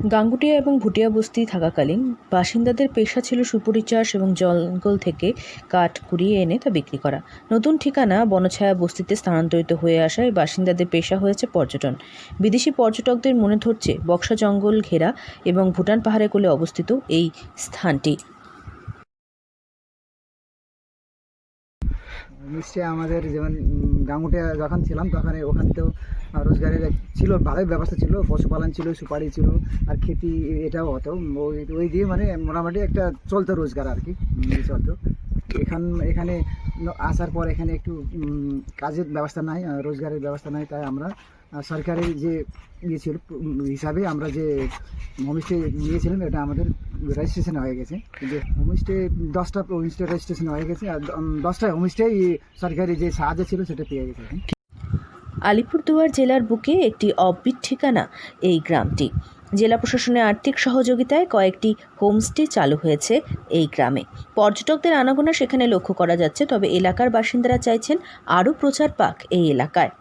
গাঙ্গুটিয়া এবং ভুটিয়া বস্তি থাকাকালীন বাসিন্দাদের পেশা ছিল সুপুরি চাষ এবং জঙ্গল থেকে কাঠ কুড়িয়ে এনে তা বিক্রি করা। নতুন ঠিকানা বনছায়া বস্তিতে স্থানান্তরিত হয়ে আসায় বাসিন্দাদের পেশা হয়েছে পর্যটন। বিদেশি পর্যটকদের মনে ধরছে বক্সা জঙ্গল ঘেরা এবং ভুটান পাহাড়ের কোলে অবস্থিত এই স্থানটি। নিশ্চয়ই আমাদের যেমন গাঙ্গুটিয়া যখন ছিলাম তখন ওখানতেও রোজগারের ছিল, ভালোই ব্যবস্থা ছিল, পশুপালন ছিল, সুপারি ছিল, আর খেতি এটাও হতো। ওই দিয়ে মানে মোটামুটি একটা চলতো রোজগার আর কি, চলতো। এখানে আসার পর এখানে একটু কাজের ব্যবস্থা নাই, রোজগারের ব্যবস্থা নাই, তাই আমরা সরকারি যে ইয়ে ছিল হিসাবে আমরা যে হোমস্টে নিয়েছিলাম এটা আমাদের রেজিস্ট্রেশন হয়ে গেছে। যে হোমস্টে 10টা হোমস্টে রেজিস্ট্রেশন হয়ে গেছে, আর 10টা হোমস্টে সরকারি যে সাহায্য ছিল সেটা পেয়ে গেছে। আলিপুরদুয়ার জেলার বুকে একটি অব্বিট ঠিকানা এই গ্রামটি। জেলা প্রশাসনের আর্থিক সহযোগিতায় কয়েকটি হোমস্টে চালু হয়েছে এই গ্রামে। পর্যটকদের আনাগোনা সেখানে লক্ষ্য করা যাচ্ছে, তবে এলাকার বাসিন্দারা চাইছেন আরও প্রচার পাক এই এলাকায়।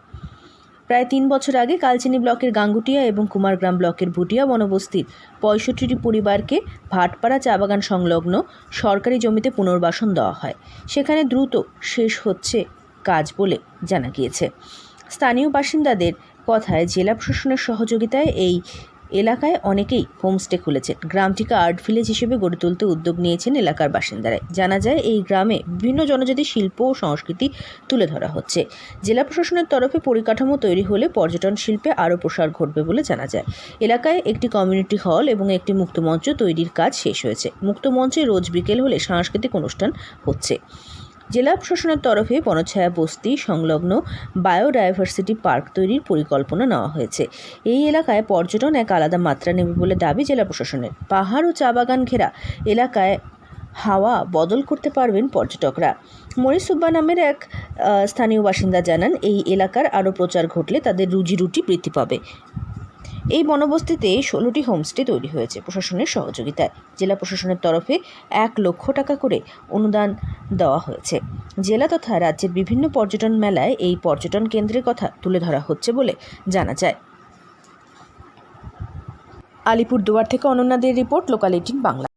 প্রায় 3 বছর আগে কালচিনি ব্লকের গাঙ্গুটিয়া এবং কুমারগ্রাম ব্লকের ভুটিয়া বনবস্তির 65টি পরিবারকে ভাটপাড়া চা বাগান সংলগ্ন সরকারি জমিতে পুনর্বাসন দেওয়া হয়। সেখানে দ্রুত শেষ হচ্ছে কাজ বলে জানা গিয়েছে। স্থানীয় বাসিন্দাদের কথায় জেলা প্রশাসনের সহযোগিতায় এই এলাকায় অনেকেই হোমস্টে খুলেছেন। গ্রামটিকে আর্ট ভিলেজ হিসেবে গড়ে তুলতে উদ্যোগ নিয়েছেন এলাকার বাসিন্দারাই। জানা যায় এই গ্রামে বিভিন্ন জনজাতি শিল্প ও সংস্কৃতি তুলে ধরা হচ্ছে। জেলা প্রশাসনের তরফে পরিকাঠামো তৈরি হলে পর্যটন শিল্পে আরও প্রসার ঘটবে বলে জানা যায়। এলাকায় একটি কমিউনিটি হল এবং একটি মুক্তমঞ্চ তৈরির কাজ শেষ হয়েছে। মুক্তমঞ্চে রোজ বিকেল হলে সাংস্কৃতিক অনুষ্ঠান হচ্ছে। জেলা প্রশাসনের তরফে বনছায়া বস্তি সংলগ্ন বায়োডাইভার্সিটি পার্ক তৈরির পরিকল্পনা নেওয়া হয়েছে। এই এলাকায় পর্যটন এক আলাদা মাত্রা নেবে বলে দাবি জেলা প্রশাসনের। পাহাড় ও চা বাগান ঘেরা এলাকায় হাওয়া বদল করতে পারবেন পর্যটকরা। মণি সুব্বা নামের এক স্থানীয় বাসিন্দা জানান, এই এলাকার আরও প্রচার ঘটলে তাদের রুজি রুটি বৃদ্ধি পাবে। এই বনবস্তিতে 16টি হোমস্টে তৈরি হয়েছে প্রশাসনের সহযোগিতায়। জেলা প্রশাসনের তরফে 1 লক্ষ টাকা করে অনুদান দেওয়া হয়েছে। জেলা তথা রাজ্যের বিভিন্ন পর্যটন মেলায় এই পর্যটন কেন্দ্রের কথা তুলে ধরা হচ্ছে বলে জানা যায়। আলিপুরদুয়ার থেকে অনন্যা দের রিপোর্ট, লোকাল 18 বাংলা।